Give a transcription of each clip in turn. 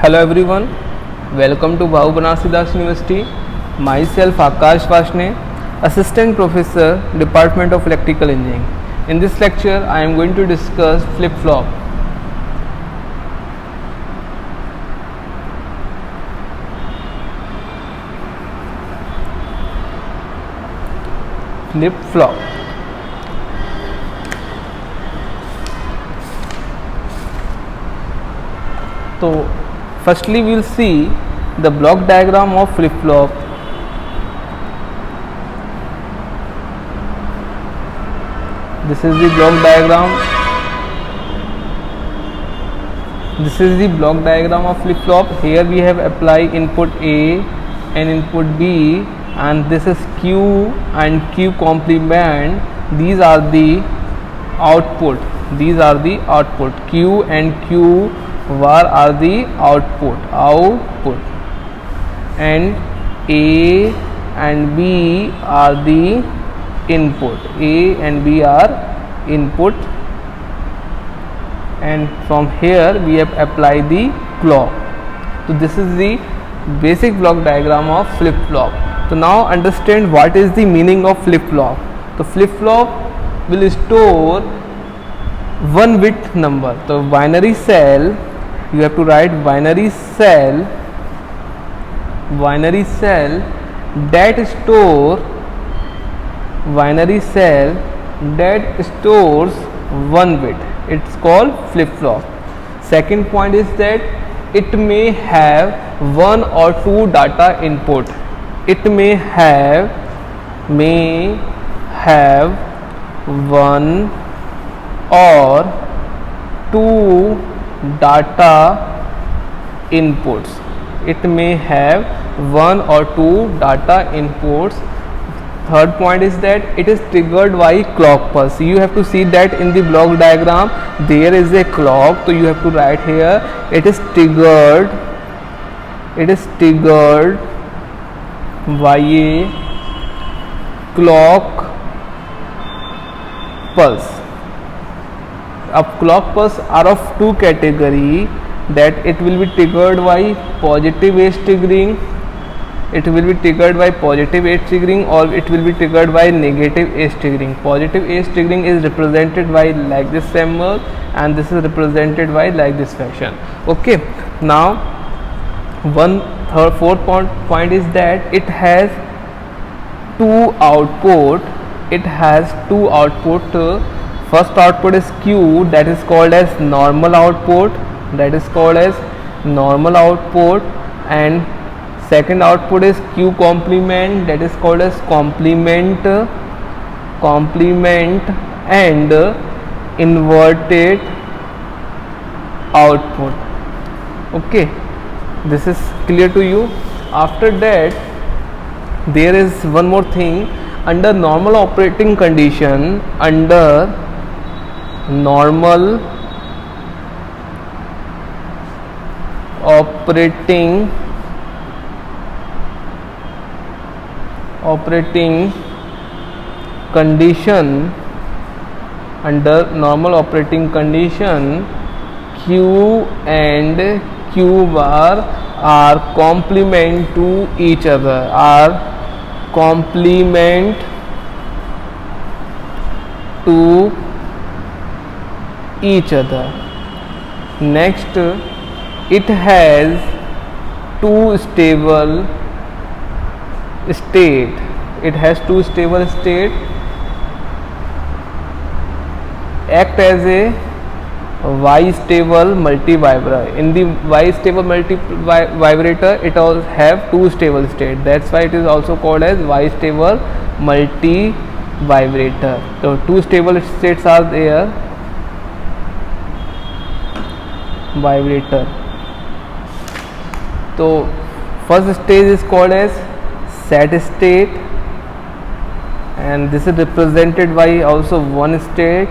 Hello everyone, welcome to Bhavu Banarsidass University. Myself Akash Vashne, Assistant Professor, Department of Electrical Engineering. In this lecture, I am going to discuss flip-flop. Flip-flop. So firstly we will see the block diagram of flip-flop. This is the block diagram. This is the block diagram of flip-flop. Here we have applied input A and input B, and this is Q and Q complement. These are the output. These are the output. Q and Q var are the output, and A and B are the input. A and B are input, and from here we have applied the clock. So this is the basic block diagram of flip-flop. So now understand what is the meaning of flip-flop. So flip-flop will store one bit number. So binary cell, you have to write binary cell that stores one bit. It's called flip-flop. Second point is that it may have one or two data input. It may have one or two data inputs. It may have one or two data inputs. Third point is that it is triggered by clock pulse. You have to see that in the block diagram there is a clock, so you have to write here it is triggered by a clock pulse. अब clock pulse are of two category, that it will be triggered by positive age triggering, or it will be triggered by negative age triggering. Positive age triggering is represented by like this symbol, and this is represented by like this fashion. Okay, now fourth point is that it has two output. First output is Q, that is called as normal output, and second output is Q complement, that is called as complement and inverted output. Okay, this is clear to you. After that there is one more thing. Under normal operating condition, operating condition, Q and Q bar are complement to each other, Next, it has two stable state. Act as a Y-stable multivibrator. In the Y-stable multivibrator, it all have two stable state. That's why it is also called as Y-stable multivibrator. So two stable states are there. Vibrator. So first stage is called as set state, and this is represented by also one state,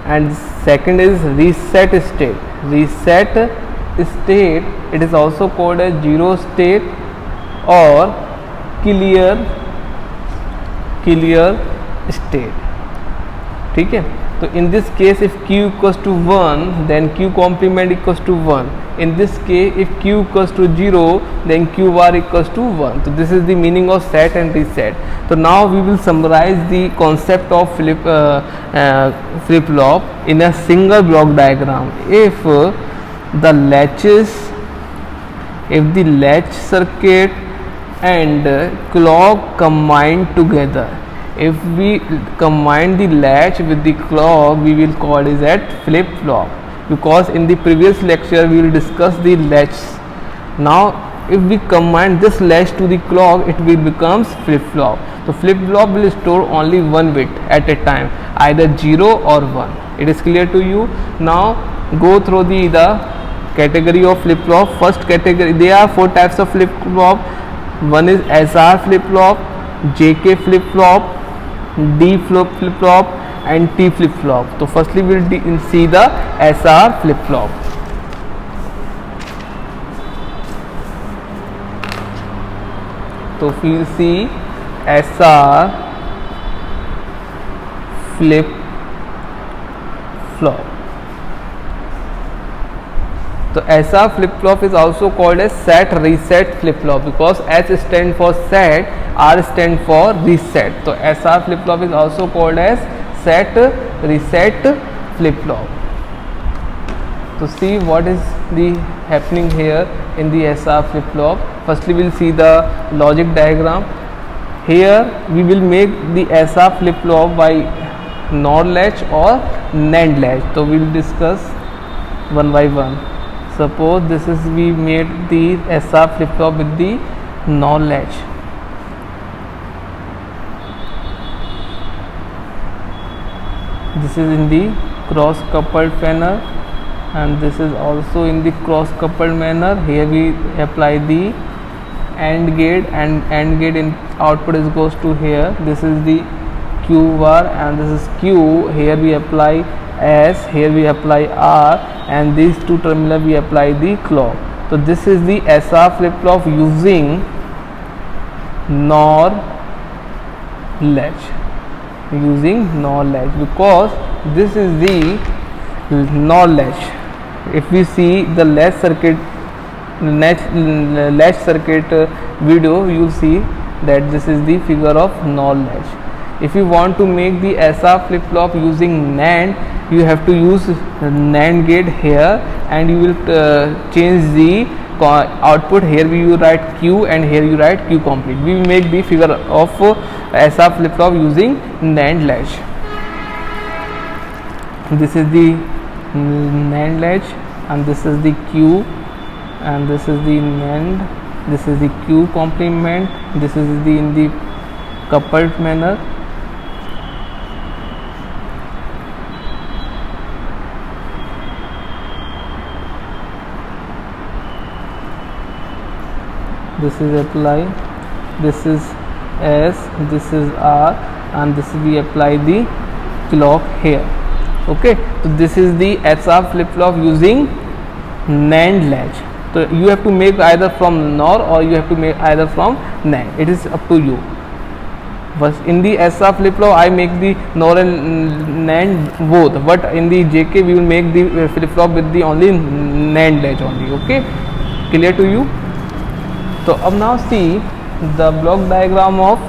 and second is reset state. It is also called as zero state or clear state. ठीक है. So in this case, if q equals to 1, then q complement equals to 1. In this case, if q equals to 0, then q bar equals to 1. So this is the meaning of set and reset. So now we will summarize the concept of flip-flop in a single block diagram. If the latch circuit and clock combine together, if we combine the latch with the clock, we will call it as flip-flop, because in the previous lecture we will discuss the latch. Now if we combine this latch to the clock, it will becomes flip-flop. So flip-flop will store only one bit at a time, either 0 or 1. It is clear to you? Now go through the category of flip-flop. First category, there are 4 types of flip-flop. One is SR flip-flop, JK flip-flop, D flip-flop and T flip-flop. So firstly we will see the SR flip-flop. So we will see SR flip-flop. So SR flip-flop is also called as set reset flip-flop, because S stands for set, R stands for reset. So SR flip-flop is also called as set reset flip-flop. So see what is the happening here in the SR flip-flop. Firstly we will see the logic diagram. Here we will make the SR flip-flop by NOR latch or NAND latch. So we will discuss one by one. Suppose this is, we made the SR flip-flop with the NOR latch. This is in the cross coupled manner, and this is also in the cross coupled manner. Here we apply the AND gate, and AND gate in output is goes to here. This is the Q bar and this is Q. Here we apply S, here we apply R, and these two terminals we apply the clock. So this is the SR flip-flop using NOR latch, because this is the NOR latch. If we see the latch circuit video, you will see that this is the figure of NOR latch. If you want to make the SR flip-flop using NAND, you have to use NAND gate here, and you will change the output. Here we will write Q and here you write Q complete. We will make the figure of SR flip-flop using NAND latch. This is the NAND latch, and this is the Q, and this is the NAND. This is the Q complement. This is the in the coupled manner. This is apply, this is S, this is R, and this we apply the clock here. Okay, so this is the SR flip-flop using NAND latch. So you have to make either from NOR or you have to make either from NAND. It is up to you. But in the SR flip-flop I make the NOR and NAND both, but in the JK we will make the flip-flop with the only NAND latch only. Okay, clear to you? So अब now see the block diagram of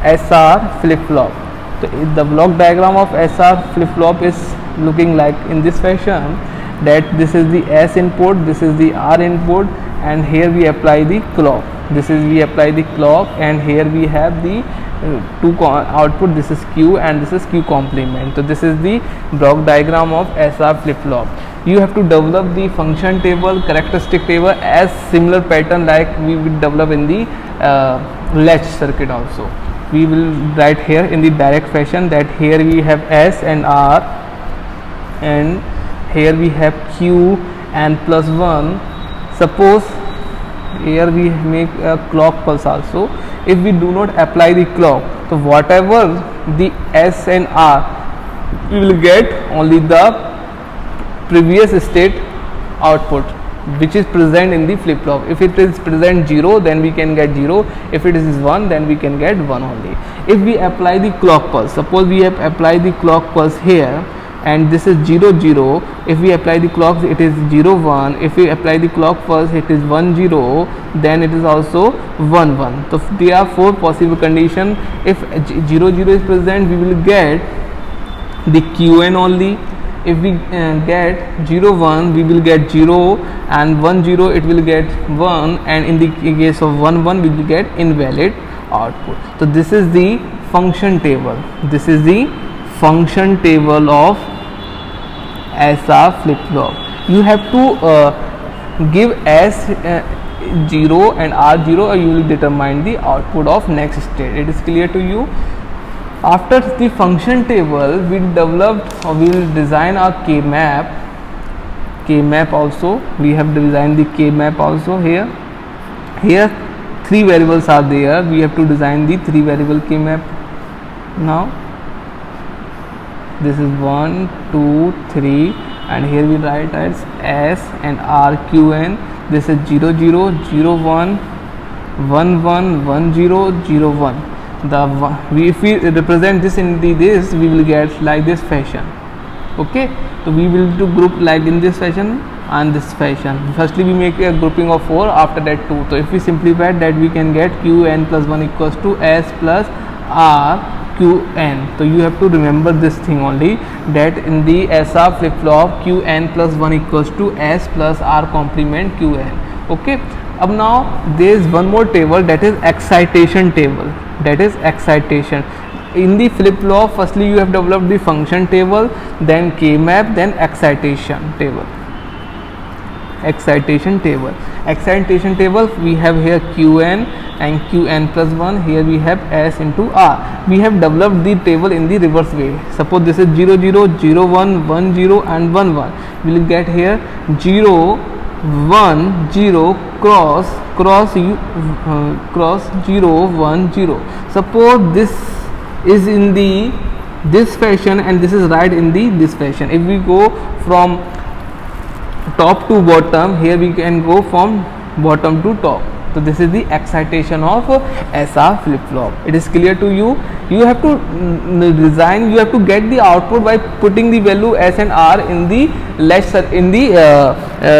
SR flip-flop. So the block diagram of SR flip-flop is looking like in this fashion, that this is the S input, this is the R input, and here we apply the clock. This is we apply the clock, and here we have the two output. This is Q and this is Q complement. So this is the block diagram of SR flip-flop. You have to develop the function table, characteristic table as similar pattern like we will develop in the latch circuit also. We will write here in the direct fashion that here we have S and R, and here we have Q and plus 1. Suppose here we make a clock pulse also. If we do not apply the clock, so whatever the S and R, we will get only the previous state output which is present in the flip-flop. If it is present 0, then we can get 0. If it is 1, then we can get 1 only. If we apply the clock pulse, suppose we have applied the clock pulse here, and this is 0 0. If we apply the clocks, it is 0 1. If we apply the clock first, it is 1 0, then it is also 1 1. So there are 4 possible conditions. If 0 0 is present, we will get the qn only. If we get 0 1, we will get 0, and 1 0, it will get 1, and in the case of 1 1, we will get invalid output. So this is the function table. This is the function table of SR flip-flop. You have to give S 0 and R 0, or you will determine the output of next state. It is clear to you? After the function table, we developed, or we will design our K-map. K-map also, we have designed the K-map also here. Here 3 variables are there. We have to design the 3 variable K-map. Now this is 1 2 3, and here we write as S and R Q N. This is 0 0 0 1 1 1 1 0 0 1. If we represent this in this, we will get like this fashion. Okay, so we will do group like in this fashion and this fashion. Firstly, we make a grouping of 4, after that 2. So if we simplify that, we can get Qn plus 1 equals to S plus R Qn. So you have to remember this thing only, that in the SR flip flop, Qn plus 1 equals to S plus R complement Qn. Okay, now there is one more table, that is excitation table. That is excitation. In the flip flop, firstly you have developed the function table, then K-map, then excitation table. Excitation table. Excitation table, we have here Qn and Qn plus 1. Here we have S into R. We have developed the table in the reverse way. Suppose this is 0 0 0 1 1 0 and 1 1. We will get here 0 1 0 cross 0 1 0. Suppose this is in the this fashion and this is right in the this fashion. If we go from top to bottom, here we can go from bottom to top. So this is the excitation of SR flip flop. It is clear to you? You have to design, you have to get the output by putting the value S and R in the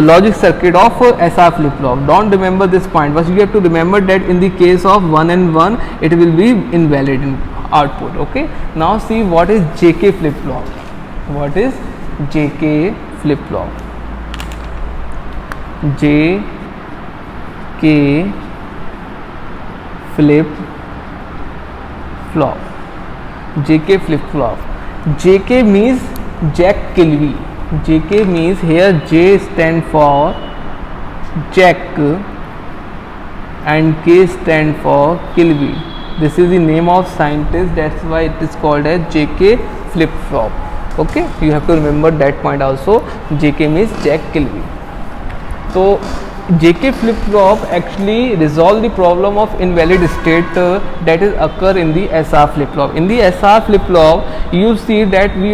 logic circuit of SR flip flop. Don't remember this point, but you have to remember that in the case of 1 and 1, it will be invalid in output. Okay, now see what is JK flip flop. What is JK flip flop? JK flip flop. JK flip flop. JK means Jack Kilby. JK means here J stand for Jack and K stand for Kilby. This is the name of scientist, that's why it is called as JK flip flop. Okay, you have to remember that point also. JK means Jack Kilby. So JK flip flop actually resolve the problem of invalid state that is occur in the SR flip flop. In the SR flip flop, you see that we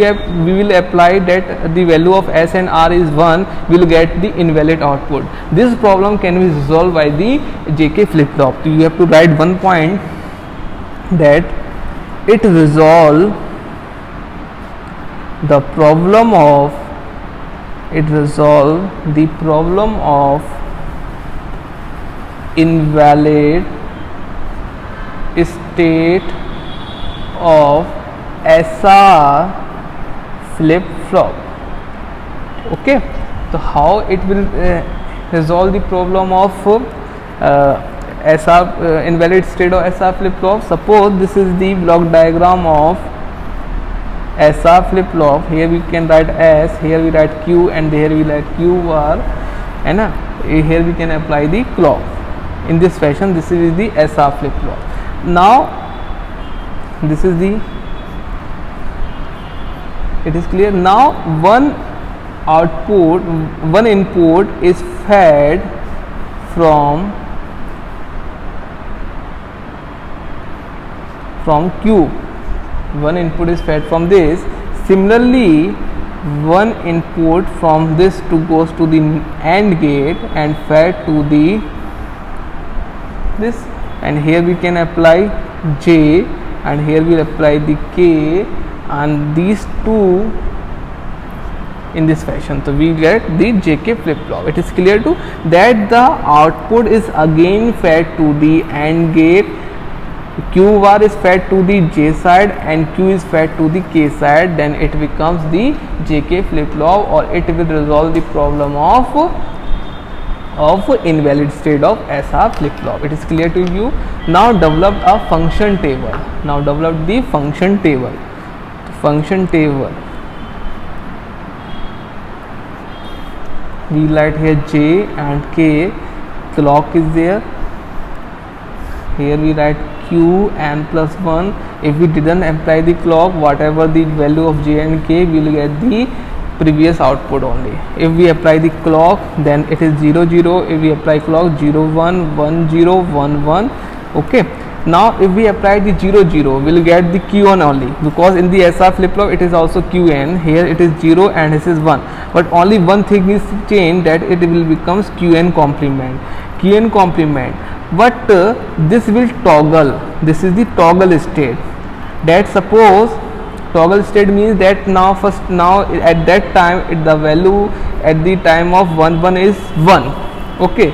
will apply that the value of S and R is 1, we will get the invalid output. This problem can be resolved by the JK flip flop. So you have to write one point, that it resolve the problem of invalid state of SR flip flop. Okay, so how it will resolve the problem of SR invalid state of SR flip flop? Suppose this is the block diagram of SR flip flop. Here we can write S, here we write Q, and here we write QR, and here we can apply the clock. In this fashion, this is the SR flip flop. Now this is the, it is clear. Now one input is fed from Q. One input is fed from this. Similarly, one input from this goes to the AND gate and fed to the this, and here we can apply J, and here we apply the K, and these two in this fashion. So we get the JK flip flop. It is clear to that the output is again fed to the AND gate. Q bar is fed to the J side and Q is fed to the K side. Then it becomes the JK flip flop, or it will resolve the problem of invalid state of SR flip flop. It is clear to you. Now develop a function table. Now develop the function table. Function table. We write here J and K. Clock is there. Here we write Q n plus 1. If we didn't apply the clock, whatever the value of J and K, we will get the previous output only. If we apply the clock, then it is 0 0. If we apply clock, 0 1 1 0 1 1. Okay. Now if we apply the 0 0, we will get the Qn only, because in the SR flip flop it is also Qn. Here it is 0 and this is 1, but only one thing is changed, that it will becomes Qn complement. Qn complement, but this will toggle. This is the toggle state. That suppose toggle state means that now at that time the value at the time of 1 1 is 1. Okay,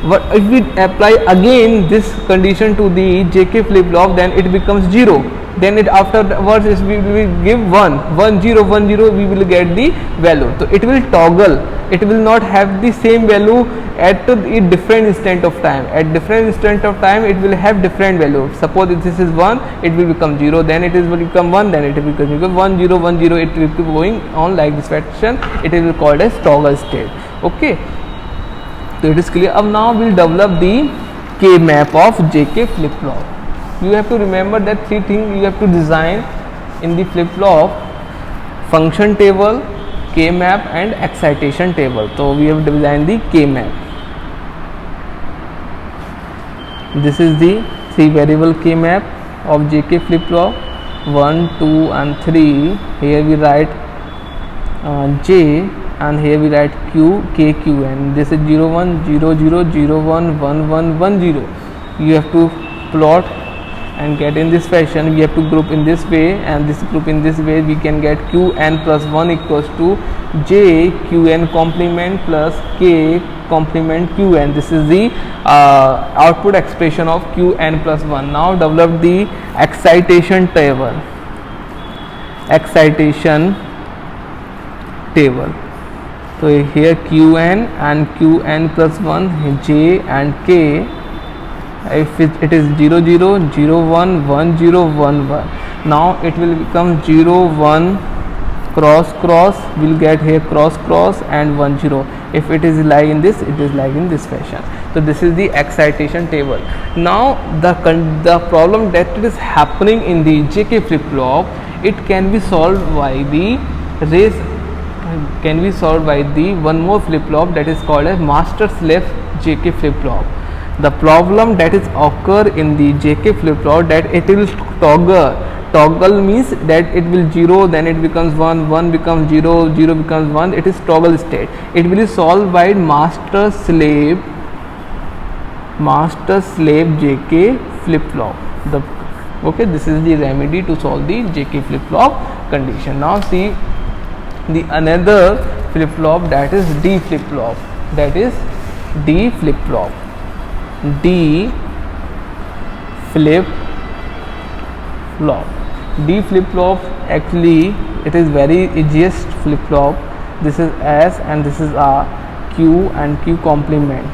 but if we apply again this condition to the JK flip flop, then it becomes 0. Then it afterwards is we will give 1 1 0 1 0, we will get the value. So it will toggle. It will not have the same value at a different instant of time. At different instant of time it will have different value. Suppose if this is 1, it will become 0, then it will become 1, then it will become 1 0 1 0. It will keep going on like this fashion. It is called as toggle state. Okay, so it is clear. Now we will develop the K map of JK flip flop. You have to remember that three things you have to design in the flip flop: function table, K map and excitation table. So we have designed the K map. This is the 3 variable K map of JK flip flop, 1 2 and 3. Here we write J, and here we write Q K Q, and this is 0 1 0 0 0 1 1 1 1 0. You have to plot and get in this fashion. We have to group in this way, and this group in this way. We can get Qn plus 1 equals to J Qn complement plus K complement Qn. This is the output expression of Qn plus 1. Now develop the excitation table. Excitation table. So here Qn and Qn plus 1, J and K. If it is 0 0 0 1 1 0 1 1, now it will become 0 1 cross cross. We'll get here cross cross and 1 0. If it is like in this, it is like in this fashion. So this is the excitation table. Now the problem that is happening in the JK flip flop, it can be solved by the one more flip flop, that is called as master slave JK flip flop. The problem that is occur in the JK flip flop, that it will toggle means that it will 0, then it becomes 1, 1 becomes 0, 0 becomes 1. It is toggle state. It will be solved by master slave JK flip flop. Okay, this is the remedy to solve the JK flip flop condition. Now see the another flip flop, that is D flip flop. That is D flip flop. D flip flop. D flip flop, actually it is very easiest flip flop. This is S and this is R, Q and Q complement.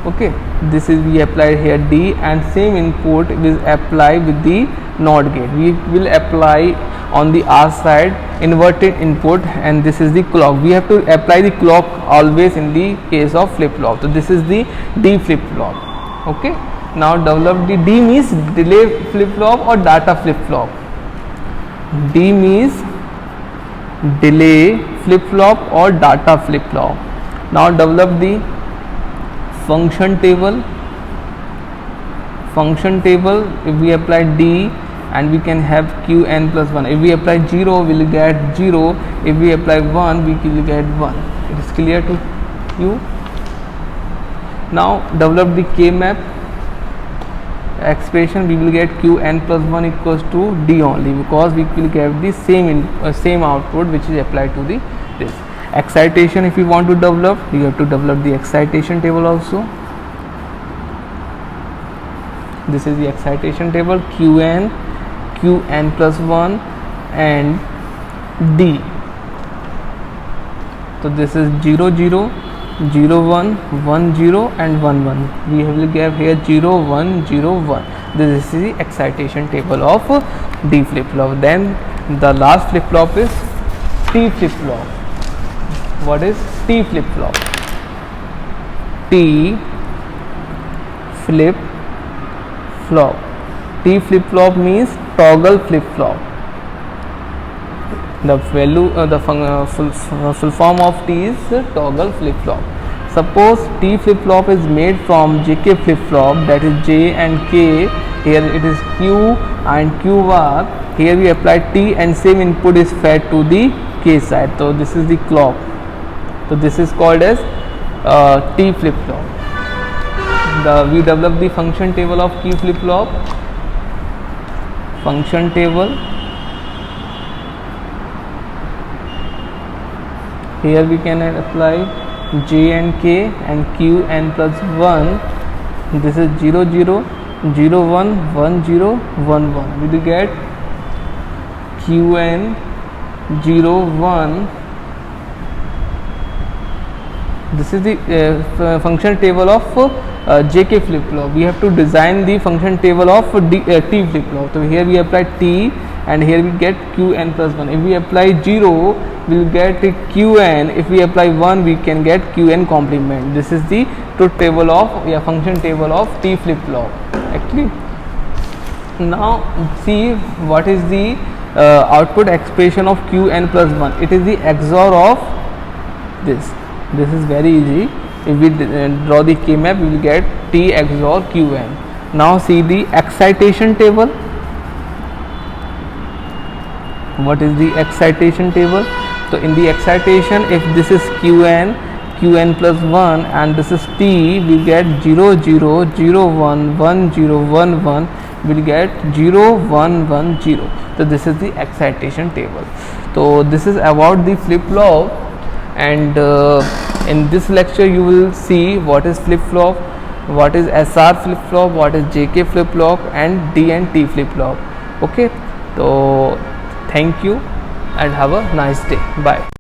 Okay, this is we apply here D, and same input will apply with the NOT gate. We will apply on the R side inverted input, and this is the clock. We have to apply the clock always in the case of flip flop. So this is the D flip flop. Okay, now develop the D means delay flip flop or data flip flop. D means delay flip flop or data flip flop. Now develop the function table. Function table, if we apply D, and we can have Qn plus 1. If we apply 0, we will get 0. If we apply 1, we will get 1. It is clear to you. Now develop the K map. expression, we will get Qn plus 1 equals to D only, because we will get the same output which is applied to the this. Excitation, if you want to develop, you have to develop the excitation table also. This is the excitation table, Qn plus 1 and D. So this is 0 0 0 1 1 0 and 1 1. We will give here 0 1 0 1. This is the excitation table of D flip flop. Then the last flip flop is T flip flop. What is T flip flop? T flip flop. T flip flop means toggle flip flop. The value, full form of T is toggle flip flop. Suppose T flip flop is made from JK flip flop, that is J and K. Here it is Q and Q bar. Here we apply T and same input is fed to the K side. So this is the clock. So this is called as T flip flop. We develop the function table of T flip flop. Function table. Here we can apply J and K and Q n plus 1. This is 0 0 0 1 1 0 1 1. We will get Qn 0 1. This is the function table of JK flip flop. We have to design the function table of T flip flop. So here we apply T and here we get Qn plus 1. If we apply 0, we will get Qn. If we apply 1, we can get Qn complement. This is the truth table of function table of T flip flop. Actually, now see what is the output expression of Qn plus 1. It is the XOR of this. This is very easy. If we draw the K map, we will get T XOR Qn. Now see the excitation table. What is the excitation table? So in the excitation, if this is Qn plus 1 and this is T, we get 0 0 0 1 1 0 1 1. We will get 0 1 1 0. So this is the excitation table. So this is about the flip flop, and in this lecture you will see what is flip flop, what is SR flip flop, what is JK flip flop, and D and T flip flop. Okay, so thank you and have a nice day. Bye.